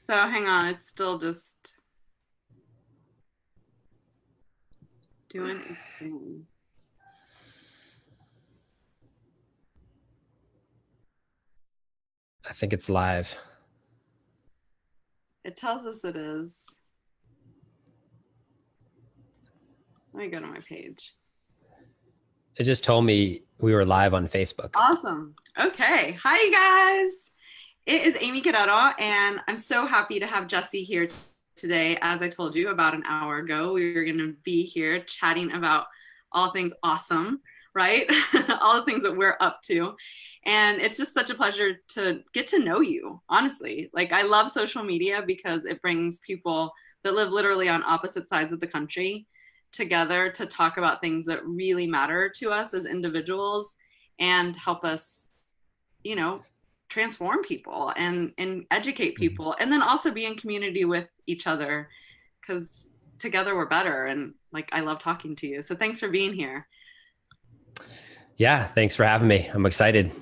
So hang on, it's still just doing its thing. I think it's live. It tells us it is. Let me go to my page. It just told me we were live on Facebook. Awesome. Okay. Hi, you guys. It is Amy Cadetto, and I'm so happy to have Jesse here today. As I told you about an hour ago, we were going to be here chatting about all things awesome, right? All the things that we're up to. And it's just such a pleasure to get to know you, honestly. Like, I love social media because it brings people that live literally on opposite sides of the country together to talk about things that really matter to us as individuals and help us, you know, transform people and educate Mhm. people, and then also be in community with each other, because together we're better. And like, I love talking to you, so thanks for being here. Yeah, thanks for having me. I'm excited.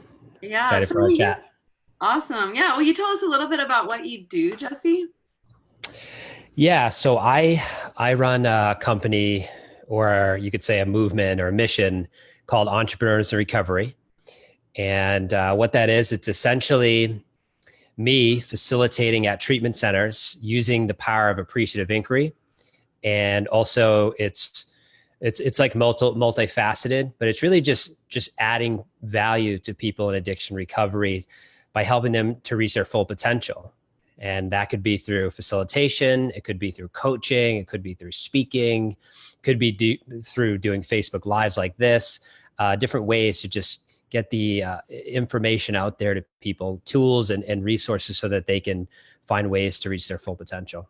Yeah, Excited so for our you, chat. awesome. Yeah, will you tell us a little bit about what you do, Jesse? Yeah, so I run a company, or you could say a movement or a mission called Entrepreneurs in Recovery. And what that is, it's essentially me facilitating at treatment centers using the power of appreciative inquiry. And also it's like multifaceted, but it's really just adding value to people in addiction recovery by helping them to reach their full potential. And that could be through facilitation, it could be through coaching, it could be through speaking, it could be through doing Facebook lives like this, different ways to just get the information out there to people, tools and resources so that they can find ways to reach their full potential.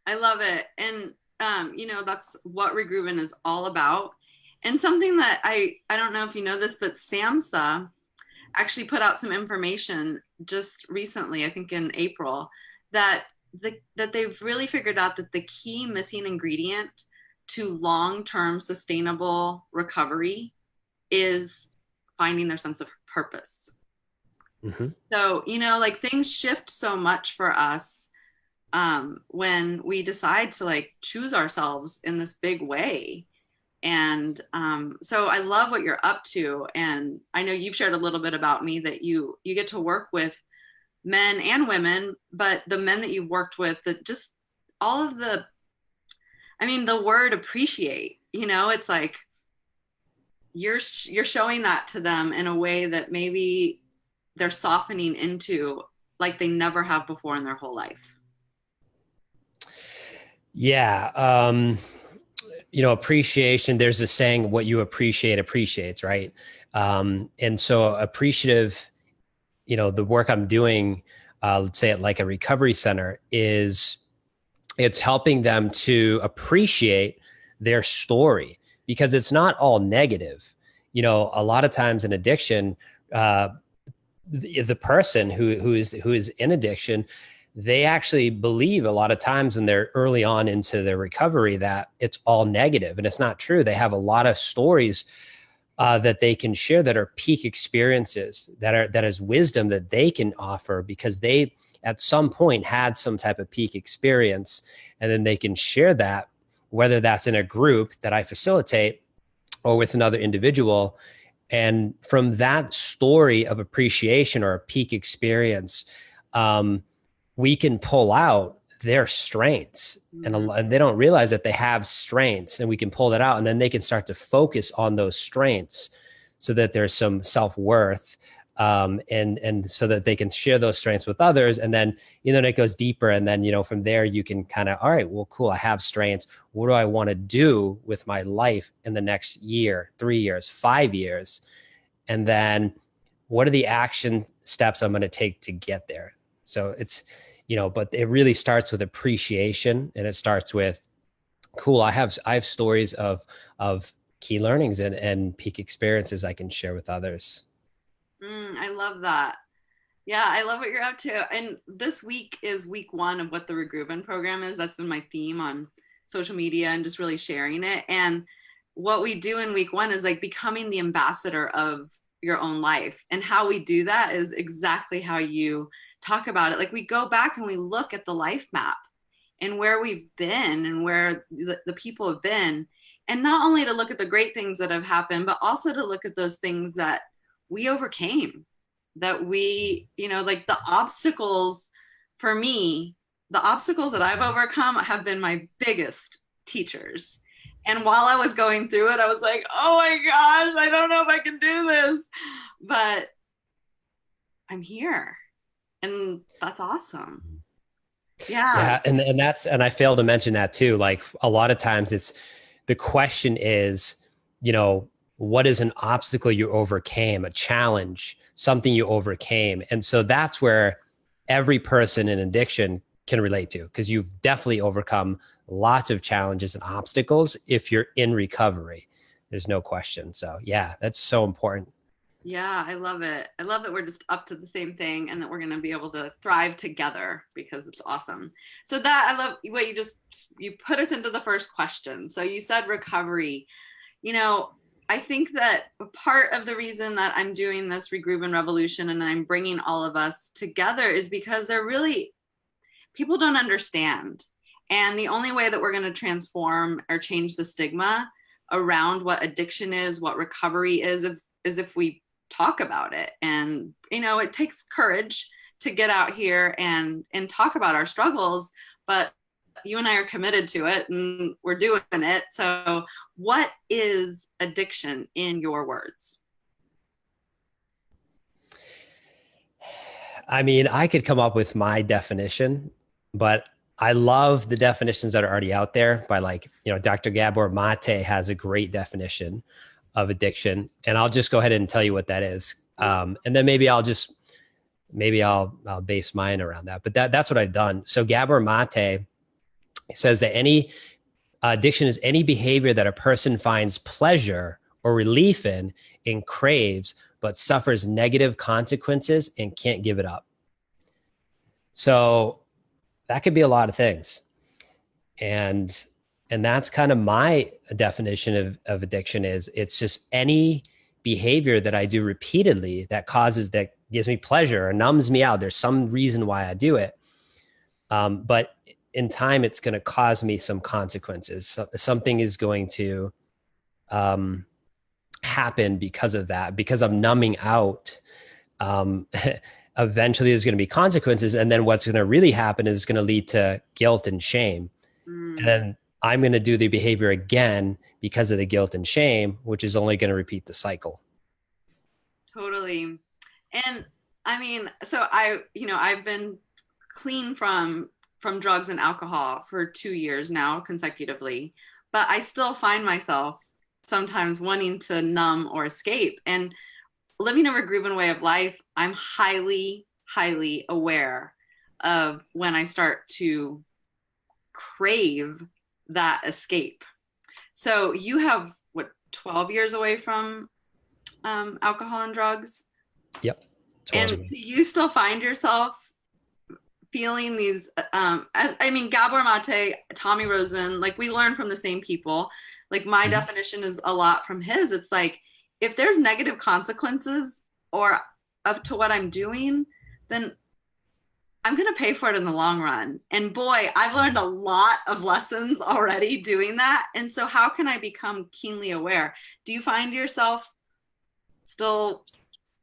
I love it. And that's what Regroovin is all about. And something that I don't know if you know this, but SAMHSA actually put out some information just recently, I think in April, that that they've really figured out that the key missing ingredient to long-term sustainable recovery is finding their sense of purpose. Mm-hmm. So, like, things shift so much for us when we decide to like choose ourselves in this big way. And so I love what you're up to. And I know you've shared a little bit about me that you get to work with men and women, but the men that you've worked with, that just all of the, I mean, the word appreciate, it's like you're showing that to them in a way that maybe they're softening into, like they never have before in their whole life. Yeah. Appreciation, there's a saying, what you appreciate appreciates, right? And so appreciative, the work I'm doing, let's say at like a recovery center, is it's helping them to appreciate their story because it's not all negative. A lot of times in addiction, uh, the person who is in addiction, they actually believe a lot of times when they're early on into their recovery that it's all negative, and it's not true. They have a lot of stories that they can share that are peak experiences, that is wisdom that they can offer because they at some point had some type of peak experience, and then they can share that, whether that's in a group that I facilitate or with another individual. And from that story of appreciation or a peak experience, um, we can pull out their strengths. Mm-hmm. And they don't realize that they have strengths, and we can pull that out, and then they can start to focus on those strengths so that there's some self-worth, and so that they can share those strengths with others. And then, it goes deeper. And then, from there, you can kind of, all right, well, cool. I have strengths. What do I want to do with my life in the next year, 3 years, 5 years? And then what are the action steps I'm going to take to get there? So it's, but it really starts with appreciation, and it starts with, cool, I have stories of key learnings and peak experiences I can share with others. I love that. Yeah, I love what you're up to. And this week is week one of what the Regroovin program is. That's been my theme on social media and just really sharing it. And what we do in week one is like becoming the ambassador of your own life. And how we do that is exactly how you talk about it. Like we go back and we look at the life map and where we've been and where the people have been. And not only to look at the great things that have happened, but also to look at those things that we overcame, that we, like the obstacles for me, the obstacles that I've overcome have been my biggest teachers. And while I was going through it, I was like, oh my gosh, I don't know if I can do this, but I'm here. And that's awesome. Yeah. Yeah. And I failed to mention that too. Like a lot of times the question is, what is an obstacle you overcame, a challenge, something you overcame? And so that's where every person in addiction can relate to, because you've definitely overcome lots of challenges and obstacles if you're in recovery. There's no question. So yeah, that's so important. Yeah, I love it. I love that we're just up to the same thing and that we're going to be able to thrive together, because it's awesome. So that I love what you put us into the first question. So you said recovery. I think that part of the reason that I'm doing this Regroovin Revolution and I'm bringing all of us together is because people don't understand. And the only way that we're going to transform or change the stigma around what addiction is, what recovery is if we talk about it. And, it takes courage to get out here and talk about our struggles, but you and I are committed to it and we're doing it. So what is addiction in your words? I mean, I could come up with my definition, but I love the definitions that are already out there by Dr. Gabor Mate has a great definition of addiction. And I'll just go ahead and tell you what that is. And then maybe I'll base mine around that, but that's what I've done. So Gabor Mate says that any addiction is any behavior that a person finds pleasure or relief in and craves, but suffers negative consequences and can't give it up. So that could be a lot of things. And that's kind of my definition of addiction is it's just any behavior that I do repeatedly that gives me pleasure or numbs me out. There's some reason why I do it. But in time, it's going to cause me some consequences. So something is going to happen because of that, because I'm numbing out. Eventually there's going to be consequences. And then what's going to really happen is going to lead to guilt and shame. And then I'm going to do the behavior again because of the guilt and shame, which is only going to repeat the cycle. Totally. And I mean, so I've been clean from drugs and alcohol for 2 years now consecutively, but I still find myself sometimes wanting to numb or escape. And living a Regroovin way of life, I'm highly, highly aware of when I start to crave that escape. So you have 12 years away from alcohol and drugs? Yep. Totally. And do you still find yourself feeling these, Gabor Mate, Tommy Rosen, like we learn from the same people. Like my definition is a lot from his. It's like, if there's negative consequences or up to what I'm doing, then I'm going to pay for it in the long run. And boy, I've learned a lot of lessons already doing that. And so how can I become keenly aware? Do you find yourself still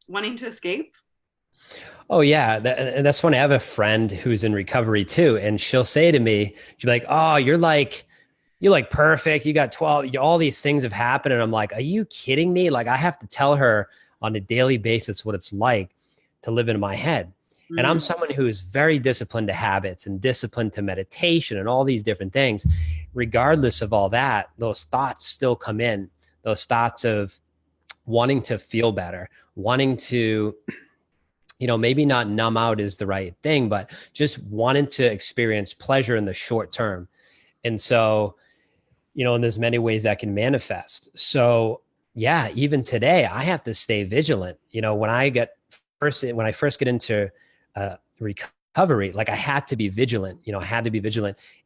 wanting to escape? Oh yeah. And that's funny. I have a friend who's in recovery too. And she'll say to me, she'll be like, oh, you're like perfect. You got 12, all these things have happened. And I'm like, are you kidding me? Like I have to tell her on a daily basis what it's like to live in my head. And I'm someone who is very disciplined to habits and disciplined to meditation and all these different things. Regardless of all that, those thoughts still come in, those thoughts of wanting to feel better, wanting to, maybe not numb out is the right thing, but just wanting to experience pleasure in the short term. And so, and there's many ways that can manifest. So yeah, even today, I have to stay vigilant. When I first get into recovery, like I had to be vigilant,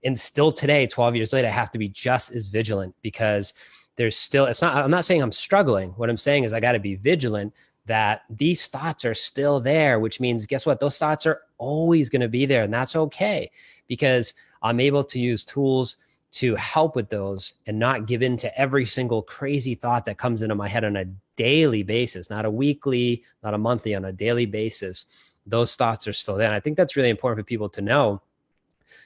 And still today, 12 years later, I have to be just as vigilant because I'm not saying I'm struggling. What I'm saying is I got to be vigilant that these thoughts are still there, which means guess what? Those thoughts are always going to be there. And that's okay, because I'm able to use tools to help with those and not give in to every single crazy thought that comes into my head on a daily basis, not a weekly, not a monthly, on a daily basis. Those thoughts are still there. And I think that's really important for people to know.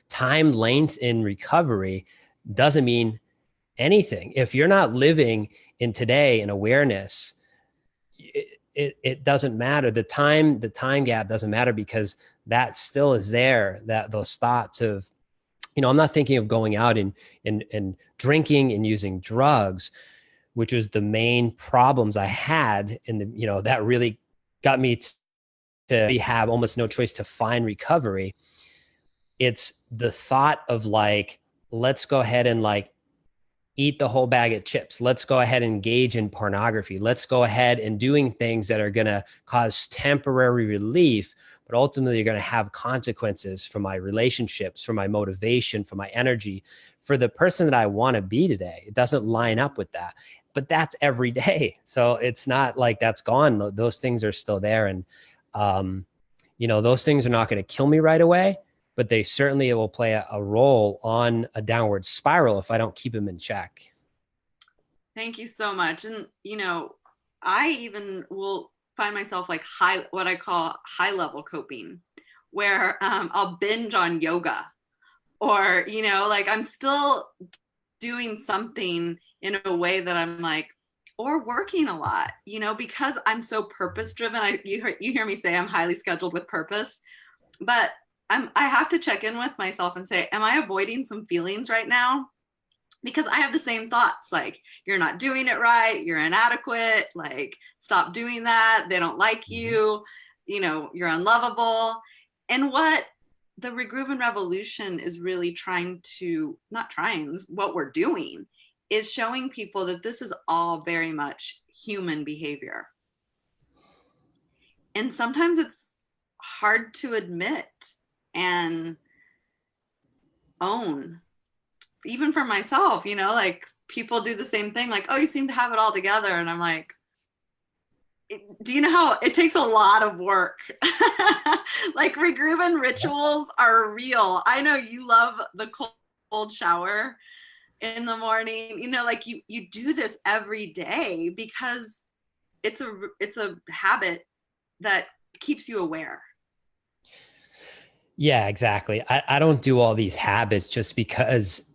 Time length in recovery doesn't mean anything. If you're not living in today in awareness, it doesn't matter. The time gap doesn't matter, because that still is there. That those thoughts of, I'm not thinking of going out and drinking and using drugs, which was the main problems I had in the, that really got me to have almost no choice to find recovery. It's the thought of like, let's go ahead and like eat the whole bag of chips. Let's go ahead and engage in pornography. Let's go ahead and doing things that are going to cause temporary relief, but ultimately you're going to have consequences for my relationships, for my motivation, for my energy, for the person that I want to be today. It doesn't line up with that, but that's every day. So it's not like that's gone. Those things are still there. And, those things are not going to kill me right away, but they certainly will play a role on a downward spiral if I don't keep them in check. Thank you so much. And, I even will find myself like what I call high level coping, where I'll binge on yoga, or, like I'm still doing something in a way that I'm like, or working a lot, because I'm so purpose driven. You hear me say I'm highly scheduled with purpose, but I have to check in with myself and say, am I avoiding some feelings right now? Because I have the same thoughts, like, you're not doing it right, you're inadequate, like, stop doing that, they don't like you, you're unlovable. And what the Regroovin Revolution is really what we're doing is showing people that this is all very much human behavior. And sometimes it's hard to admit and own, even for myself, like people do the same thing, like, oh, you seem to have it all together. And I'm like, do you know how it takes a lot of work? Like Regroovin rituals are real. I know you love the cold shower in the morning, like you do this every day because it's a habit that keeps you aware. Yeah, exactly. I don't do all these habits just because,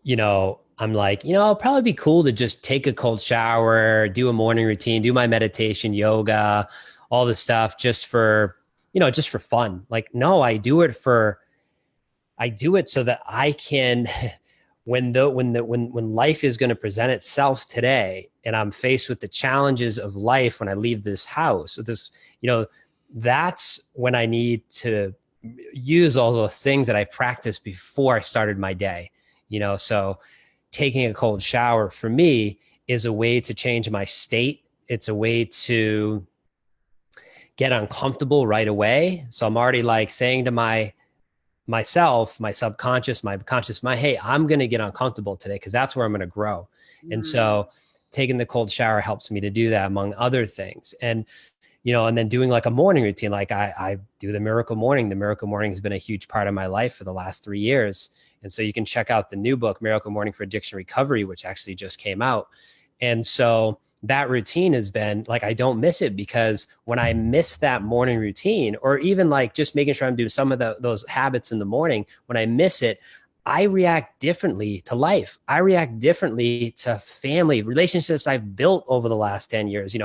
I'm like, it'll probably be cool to just take a cold shower, do a morning routine, do my meditation, yoga, all this stuff just for fun. Like, no, I do it so that I can, when life is going to present itself today and I'm faced with the challenges of life when I leave this house, that's when I need to use all those things that I practiced before I started my day, so taking a cold shower for me is a way to change my state. It's a way to get uncomfortable right away. So I'm already like saying to myself, my subconscious, my conscious mind, hey, I'm going to get uncomfortable today because that's where I'm going to grow. And so taking the cold shower helps me to do that, among other things. And and then doing like a morning routine, like I do the Miracle Morning. The Miracle Morning has been a huge part of my life for the last 3 years. And so you can check out the new book, Miracle Morning for Addiction Recovery, which actually just came out. And so that routine has been like, I don't miss it, because when I miss that morning routine, or even like just making sure I'm doing some of those habits in the morning, when I miss it, I react differently to life. I react differently to family relationships I've built over the last 10 years,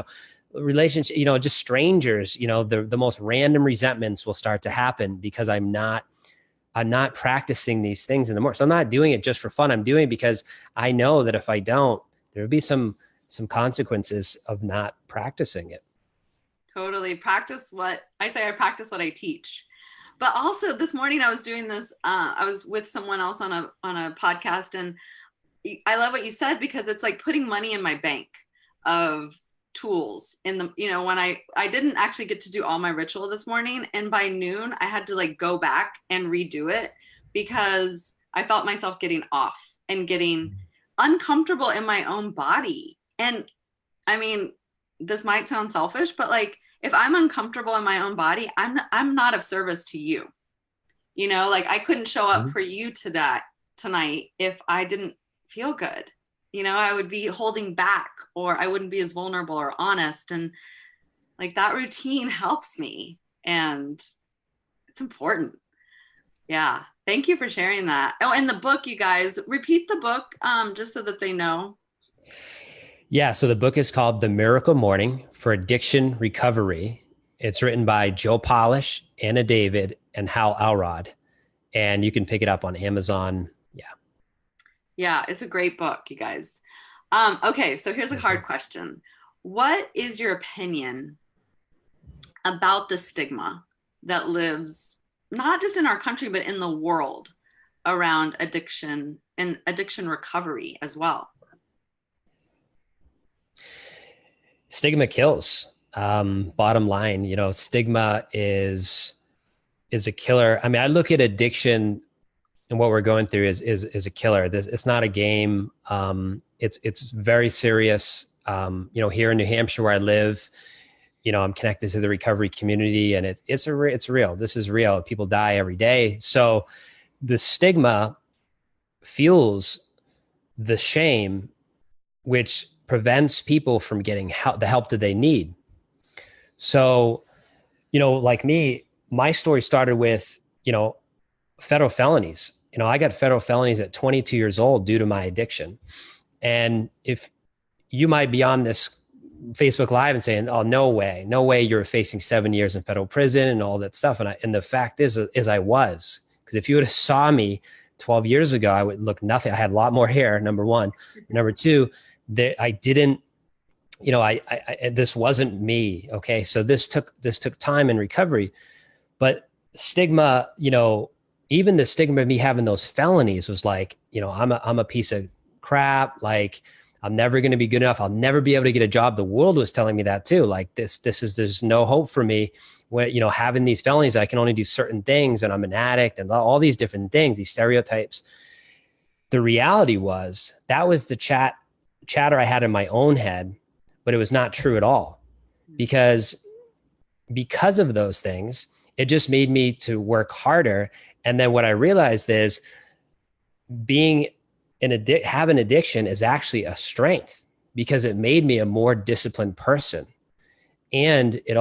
relationship, just strangers, the most random resentments will start to happen because I'm not practicing these things in the morning. So I'm not doing it just for fun. I'm doing it because I know that if I don't, there will be some consequences of not practicing it. Totally. I practice what I teach. But also this morning I was doing this, I was with someone else on a podcast, and I love what you said, because it's like putting money in my bank of tools in the, when I didn't actually get to do all my ritual this morning, and by noon I had to like go back and redo it because I felt myself getting off and getting uncomfortable in my own body. And I mean, this might sound selfish, but like if I'm uncomfortable in my own body, I'm not of service to you. You know, like I couldn't show up Mhm. for you to that tonight if I didn't feel good. You know, I would be holding back, or I wouldn't be as vulnerable or honest. And like that routine helps me, and it's important. Yeah. Thank you for sharing that. Oh, and the book, you guys, repeat the book just so that they know. Yeah. So the book is called The Miracle Morning for Addiction Recovery. It's written by Joe Polish, Anna David, and Hal Elrod. And you can pick it up on Amazon. Yeah. Yeah, it's a great book, you guys. Okay, so here's a hard Mhm. question. What is your opinion about the stigma that lives not just in our country, but in the world around addiction and addiction recovery as well? Stigma kills. Bottom line, stigma is a killer. I mean, I look at addiction and what we're going through is a killer. It's not a game. It's very serious. Here in New Hampshire where I live, I'm connected to the recovery community, and it's real. This is real. People die every day. So the stigma fuels the shame, which prevents people from getting the help that they need. So, like me, my story started with, federal felonies. I got federal felonies at 22 years old due to my addiction. And if you might be on this Facebook Live and saying, "Oh, no way, you're facing 7 years in federal prison and all that stuff," and the fact is I was, because if you would have saw me 12 years ago, I would look nothing. I had a lot more hair. Number one, number two, that I didn't. This wasn't me. Okay, so this took time in recovery, but stigma, even the stigma of me having those felonies was like, I'm a piece of crap. Like, I'm never going to be good enough. I'll never be able to get a job. The world was telling me that too. Like there's no hope for me when, having these felonies, I can only do certain things and I'm an addict and all these different things, these stereotypes. The reality was that was the chatter I had in my own head, but it was not true at all, because of those things, it just made me to work harder. And then what I realized is being have an addiction is actually a strength, because it made me a more disciplined person. And it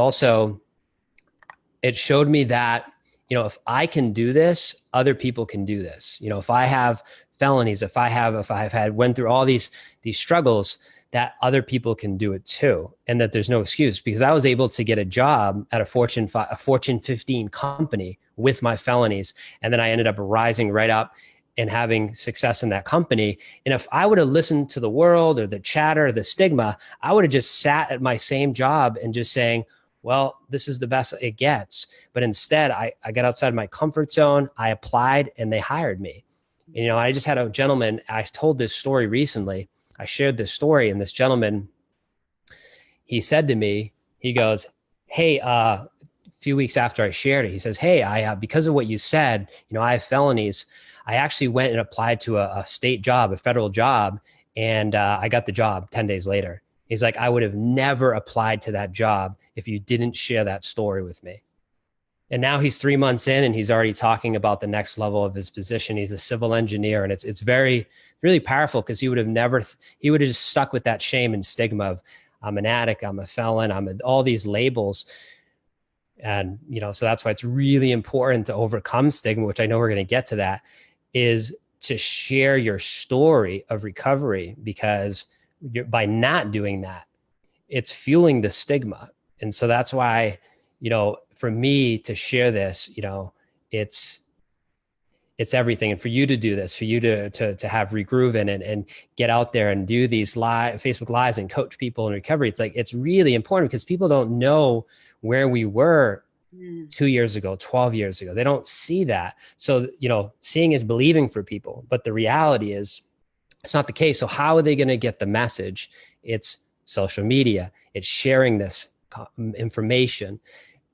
showed me that, if I can do this, other people can do this. If I have felonies, if I've had went through all these struggles, that other people can do it too, and that there's no excuse, because I was able to get a job at a Fortune 15 company with my felonies, and then I ended up rising right up and having success in that company. And if I would have listened to the world or the chatter or the stigma, I would have just sat at my same job and just saying, well, this is the best it gets. But instead, I got outside my comfort zone. I applied and they hired me. And, I just had a gentleman, I told this story recently. I shared this story, and this gentleman, he said to me, he goes, "Hey, a few weeks after I shared it, he says, "Hey, I because of what you said, I have felonies. I actually went and applied to a state job, a federal job, and I got the job 10 days later." He's like, "I would have never applied to that job if you didn't share that story with me." And now he's 3 months in, and he's already talking about the next level of his position. He's a civil engineer, and it's very, really powerful, because he would have just stuck with that shame and stigma of, I'm an addict, I'm a felon, all these labels. And, so that's why it's really important to overcome stigma, which I know we're going to get to that, is to share your story of recovery, because by not doing that, it's fueling the stigma. And so that's why, for me to share this, it's everything. And for you to do this, for you to have Regroovin and get out there and do these live Facebook lives and coach people in recovery, it's really important, because people don't know where we were 2 years ago, 12 years ago. They don't see that. So, seeing is believing for people, but the reality is it's not the case. So how are they going to get the message? It's social media. It's sharing this information.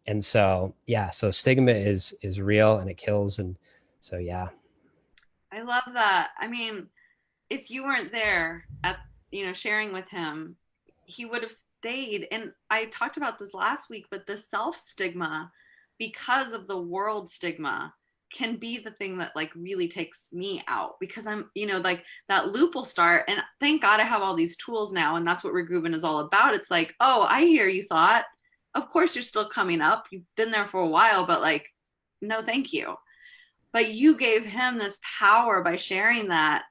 And so, yeah, so stigma is real, and it kills. And so, yeah. I love that. I mean, if you weren't there at, sharing with him, he would have stayed, and I talked about this last week, but the self stigma, because of the world stigma, can be the thing that like really takes me out, because I'm, like that loop will start. And thank God I have all these tools now. And that's what Regroovin is all about. It's like, oh, I hear you thought, of course you're still coming up. You've been there for a while, but like, no, thank you. But you gave him this power by sharing that,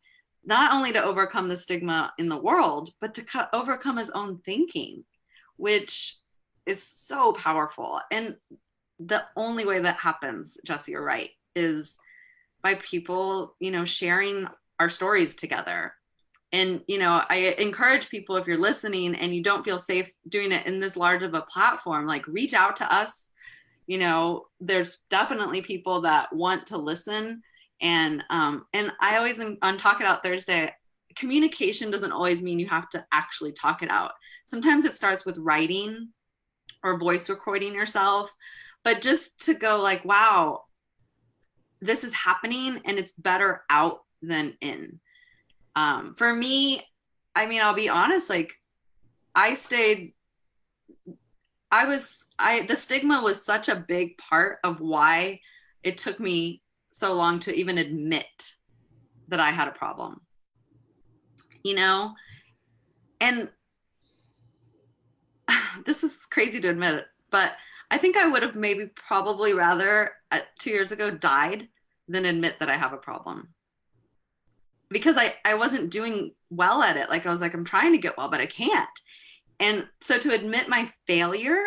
not only to overcome the stigma in the world, but to overcome his own thinking, which is so powerful. And the only way that happens, Jesse, you're right, is by people, sharing our stories together. And, I encourage people, if you're listening and you don't feel safe doing it in this large of a platform, like reach out to us. There's definitely people that want to listen. And I always, on Talk It Out Thursday, communication doesn't always mean you have to actually talk it out. Sometimes it starts with writing or voice recording yourself, but just to go like, wow, this is happening and it's better out than in. For me, I'll be honest, like the stigma was such a big part of why it took me so long to even admit that I had a problem, and this is crazy to admit it, but I think I would have maybe probably rather 2 years ago died than admit that I have a problem, because I wasn't doing well at it. Like I was like, I'm trying to get well, but I can't. And so to admit my failure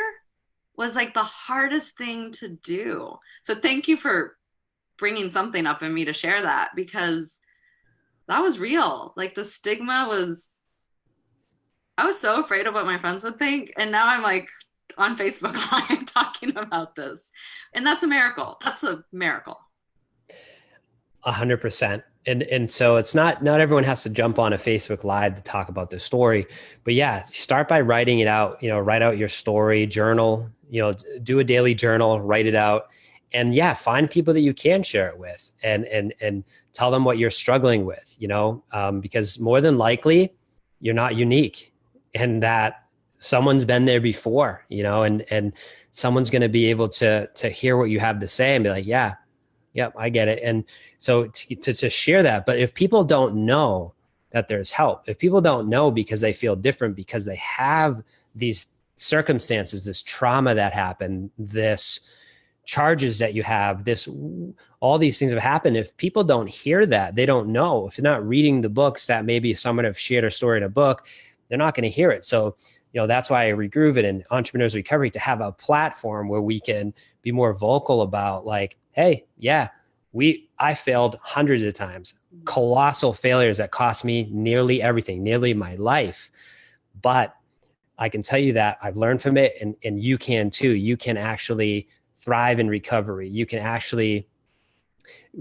was like the hardest thing to do. So thank you for bringing something up in me to share that, because that was real. Like the stigma was, I was so afraid of what my friends would think. And now I'm like on Facebook Live talking about this. And that's a miracle. That's a miracle. 100%. And so it's not everyone has to jump on a Facebook Live to talk about this story, but yeah, start by writing it out, write out your story, journal, do a daily journal, write it out. And yeah, find people that you can share it with and tell them what you're struggling with, because more than likely you're not unique, and that someone's been there before, and someone's going to be able to hear what you have to say and be like, yeah, yep, I get it. And so to share that, but if people don't know that there's help, if people don't know because they feel different, because they have these circumstances, this trauma that happened, this charges that you have, all these things have happened. If people don't hear that, they don't know. If they're not reading the books that maybe someone have shared a story in a book, they're not going to hear it. So, that's why I Regroovin and Entrepreneurs Recovery, to have a platform where we can be more vocal about like, hey, yeah, I failed hundreds of times, colossal failures that cost me nearly everything, nearly my life. But I can tell you that I've learned from it, and you can too. You can actually thrive in recovery. You can actually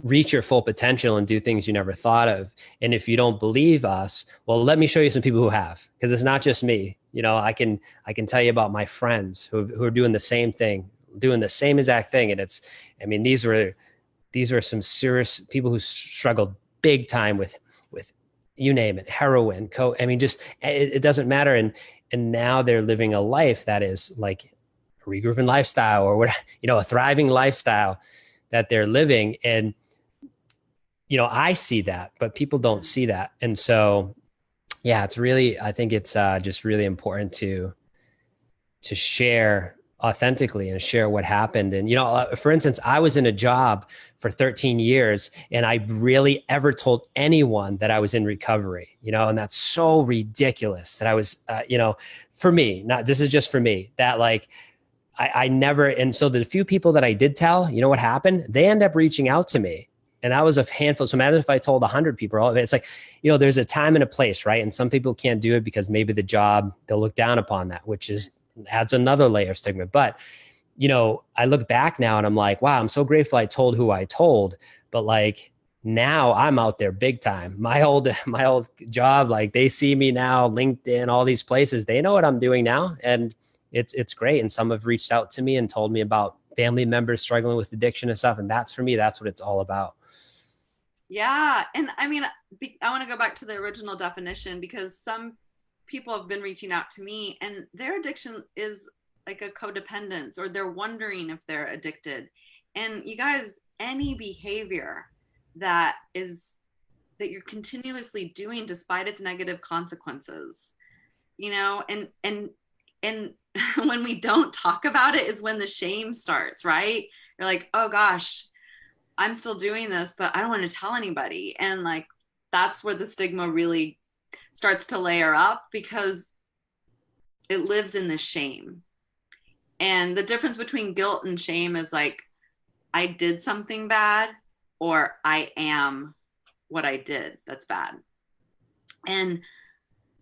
reach your full potential and do things you never thought of. And if you don't believe us, well, let me show you some people who have, because it's not just me. I can tell you about my friends who are doing the same thing, doing the same exact thing. And these were some serious people who struggled big time with you name it, heroin, just, it doesn't matter. And now they're living a life that is like a Regroovin lifestyle, or what, a thriving lifestyle that they're living. And, I see that, but people don't see that. And so, yeah, I think it's just really important to share authentically and share what happened. And, for instance, I was in a job for 13 years and I really ever told anyone that I was in recovery, and that's so ridiculous that I was, for me, this is just for me, that like, I never, and so the few people that I did tell, what happened? They end up reaching out to me. And that was a handful. So imagine if I told 100 people, all of it, it's like, there's a time and a place, right? And some people can't do it because maybe the job, they'll look down upon that, which adds another layer of stigma. But, I look back now and I'm like, wow, I'm so grateful I told who I told. But like, now I'm out there big time. My old job, like they see me now, LinkedIn, all these places, they know what I'm doing now. And it's great. And some have reached out to me and told me about family members struggling with addiction and stuff. And for me, that's what it's all about. Yeah. And I want to go back to the original definition, because some people have been reaching out to me and their addiction is like a codependence, or they're wondering if they're addicted. And you guys, any behavior that is that you're continuously doing despite its negative consequences, you know, and when we don't talk about it is when the shame starts, right? You're like, oh gosh, I'm still doing this, but I don't want to tell anybody. And like, that's where the stigma really starts to layer up, because it lives in the shame. And the difference between guilt and shame is like, I did something bad, or I am what I did that's bad. And,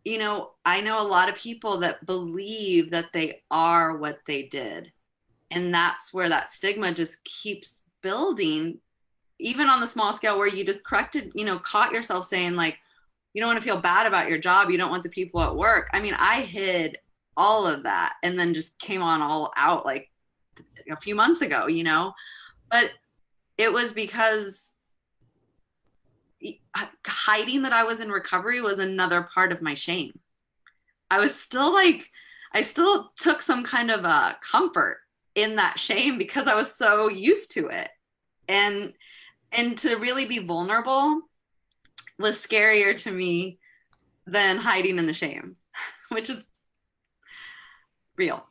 you know, I know a lot of people that believe that they are what they did. And that's where that stigma just keeps building, even on the small scale where you just corrected, you know, caught yourself saying like, you don't want to feel bad about your job. You don't want the people at work. I mean, I hid all of that and then just came on all out like a few months ago, you know, but it was because hiding that I was in recovery was another part of my shame. I was still like, I still took some kind of a comfort in that shame because I was so used to it. And to really be vulnerable was scarier to me than hiding in the shame, which is real.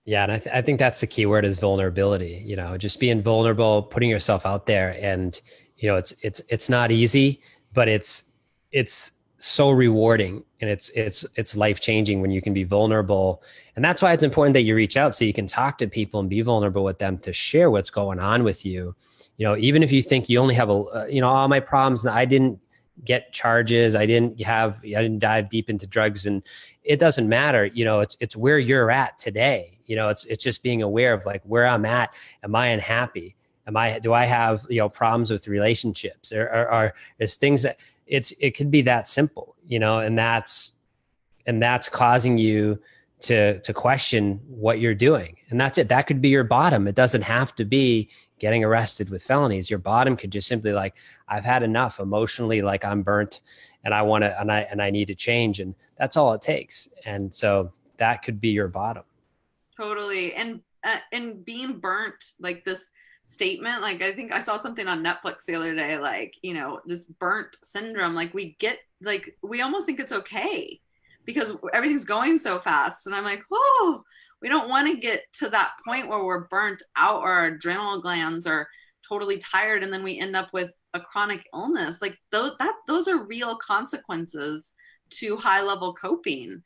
Yeah. And I think that's the key word is vulnerability, you know, just being vulnerable, putting yourself out there. And, you know, it's not easy, but it's so rewarding, and it's life-changing when you can be vulnerable. And that's why it's important that you reach out so you can talk to people and be vulnerable with them to share what's going on with you. You know, even if you think you only have you know, all my problems, and I didn't get charges, I didn't dive deep into drugs, and it doesn't matter. You know, it's where you're at today. You know, it's just being aware of like where I'm at. Am I unhappy? Do I have, you know, problems with relationships, or there's things that it could be that simple, you know, and that's causing you to question what you're doing. And that's it. That could be your bottom. It doesn't have to be getting arrested with felonies. Your bottom could just simply like, I've had enough emotionally, like I'm burnt and I want to, and I need to change. And that's all it takes. And so that could be your bottom. Totally. And being burnt, like this statement, like I think I saw something on Netflix the other day, like, you know, this burnt syndrome, like we get, like we almost think it's okay because everything's going so fast. And I'm like, oh, we don't want to get to that point where we're burnt out or our adrenal glands are totally tired, and then we end up with a chronic illness. Like those are real consequences to high level coping,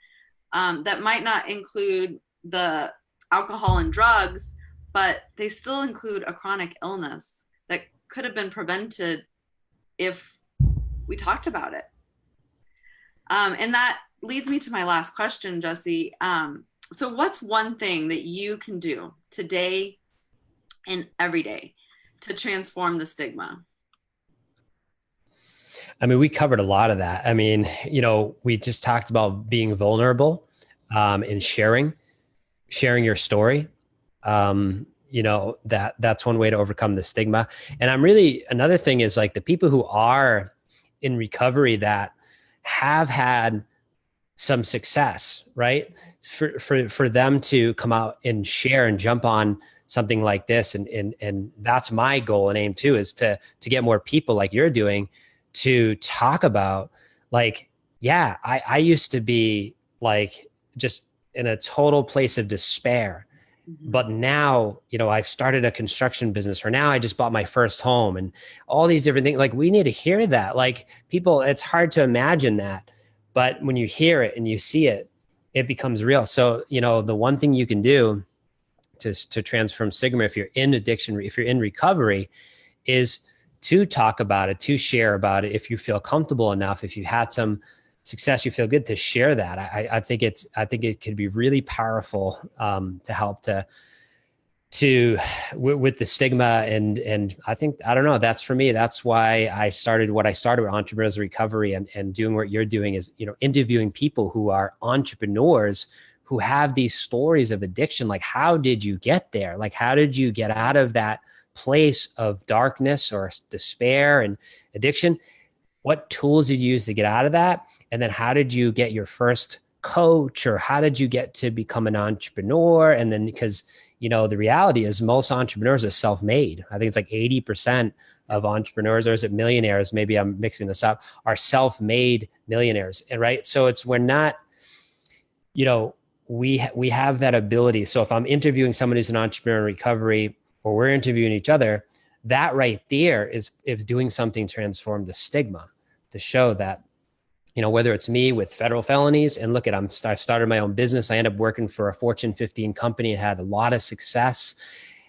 that might not include the alcohol and drugs, but they still include a chronic illness that could have been prevented if we talked about it. And that leads me to my last question, Jesse. So what's one thing that you can do today and every day to transform the stigma? I mean, we covered a lot of that. I mean, you know, we just talked about being vulnerable, and sharing your story. You know, that's one way to overcome the stigma. And another thing is like the people who are in recovery that have had some success, right? For them to come out and share and jump on something like this. And that's my goal and aim too, is to get more people like you're doing to talk about like, yeah, I used to be like just in a total place of despair. Mm-hmm. But now, you know, I've started a construction business, or now I just bought my first home, and all these different things. Like we need to hear that. Like people, it's hard to imagine that, but when you hear it and you see it, it becomes real. So, you know, the one thing you can do to transform stigma, if you're in addiction, if you're in recovery, is to talk about it, to share about it. If you feel comfortable enough, if you had some success, you feel good, to share that. I think it could be really powerful, to help with the stigma. And I think, I don't know, that's for me. That's why I started what I started with Entrepreneurs Recovery, and doing what you're doing is, you know, interviewing people who are entrepreneurs who have these stories of addiction. Like, how did you get there? Like, how did you get out of that place of darkness or despair and addiction? what tools did you use to get out of that? And then how did you get your first coach, or how did you get to become an entrepreneur? And then, because, the reality is most entrepreneurs are self-made. I think it's like 80% of entrepreneurs, or is it millionaires? Maybe I'm mixing this up, are self-made millionaires. And right. So we're not, we have that ability. So if I'm interviewing someone who's an entrepreneur in recovery, or we're interviewing each other, that right there is doing something to transform the stigma, to show that, whether it's me with federal felonies, and look at, I started my own business. I ended up working for a Fortune 15 company and had a lot of success.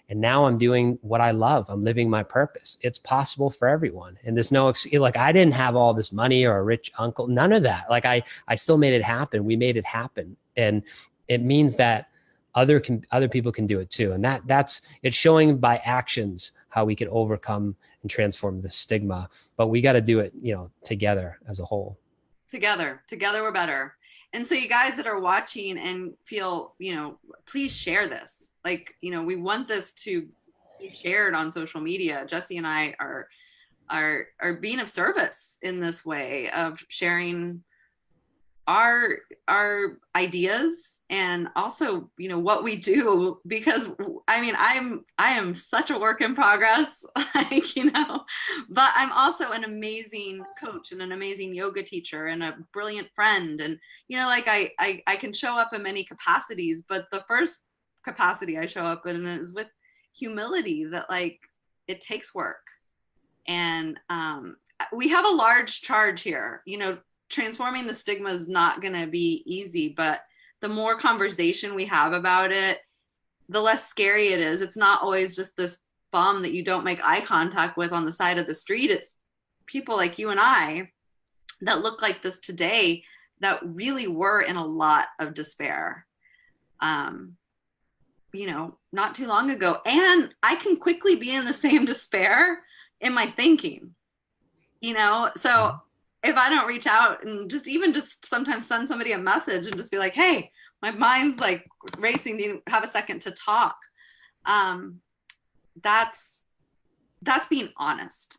And now I'm doing what I love. I'm living my purpose. It's possible for everyone. And there's no, like, I didn't have all this money or a rich uncle, none of that. Like I still made it happen. We made it happen. And it means that other people can do it too. And it's showing by actions how we can overcome and transform the stigma, but we got to do it, together as a whole. Together we're better. And so you guys that are watching and feel, please share this. Like, we want this to be shared on social media. Jesse and I are being of service in this way of sharing our ideas, and also, what we do, because I am such a work in progress, like, but I'm also an amazing coach and an amazing yoga teacher and a brilliant friend. And, like I can show up in many capacities, but the first capacity I show up in is with humility, that like, it takes work. And we have a large charge here, transforming the stigma is not going to be easy, but the more conversation we have about it, the less scary it is. It's not always just this bum that you don't make eye contact with on the side of the street. It's people like you and I that look like this today that really were in a lot of despair, not too long ago. And I can quickly be in the same despair in my thinking, so if I don't reach out and just sometimes send somebody a message and just be like, hey, my mind's like racing, do you have a second to talk? That's being honest.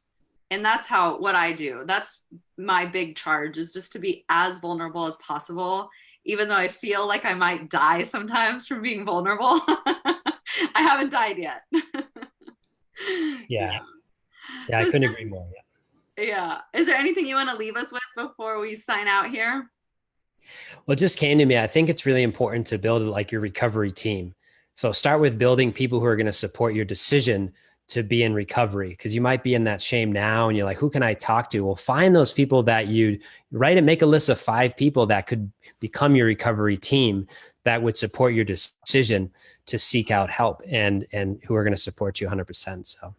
And that's what I do. That's my big charge, is just to be as vulnerable as possible, even though I feel like I might die sometimes from being vulnerable. I haven't died yet. Yeah. I couldn't agree more. Yeah. Is there anything you want to leave us with before we sign out here? Well, it just came to me. I think it's really important to build like your recovery team. So start with building people who are going to support your decision to be in recovery, because you might be in that shame now and you're like, who can I talk to? Well, find those people that you write and make a list of 5 people that could become your recovery team that would support your decision to seek out help, and who are going to support you 100%. So.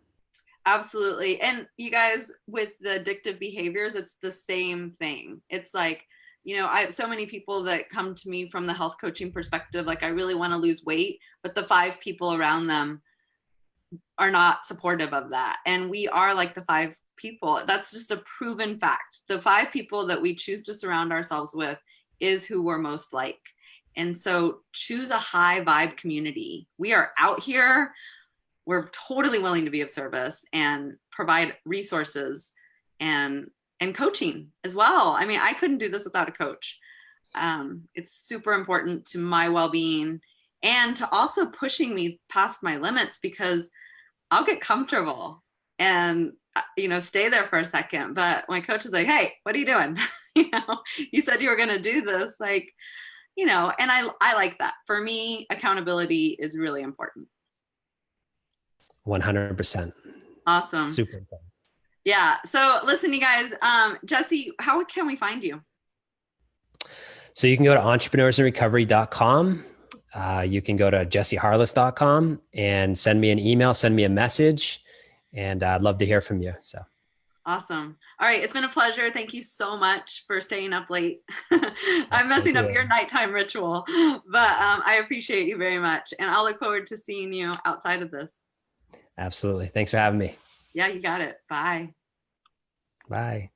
Absolutely. And you guys, with the addictive behaviors, it's the same thing. It's like, I have so many people that come to me from the health coaching perspective, like I really want to lose weight, but the 5 people around them are not supportive of that. And we are like the 5 people. That's just a proven fact. The 5 people that we choose to surround ourselves with is who we're most like. And so choose a high vibe community. We are out here. We're totally willing to be of service and provide resources and coaching as well. I couldn't do this without a coach. It's super important to my well-being, and to also pushing me past my limits, because I'll get comfortable and, stay there for a second. But my coach is like, hey, what are you doing? You said you were going to do this, like, and I like that. For me, accountability is really important. 100%. Awesome. Super important. Yeah. So listen, you guys, Jesse, how can we find you? So you can go to entrepreneursinrecovery.com. You can go to jesseharless.com and send me an email, send me a message, and I'd love to hear from you. So. Awesome. All right. It's been a pleasure. Thank you so much for staying up late. I'm messing up your nighttime ritual, but I appreciate you very much. And I'll look forward to seeing you outside of this. Absolutely. Thanks for having me. Yeah, you got it. Bye. Bye.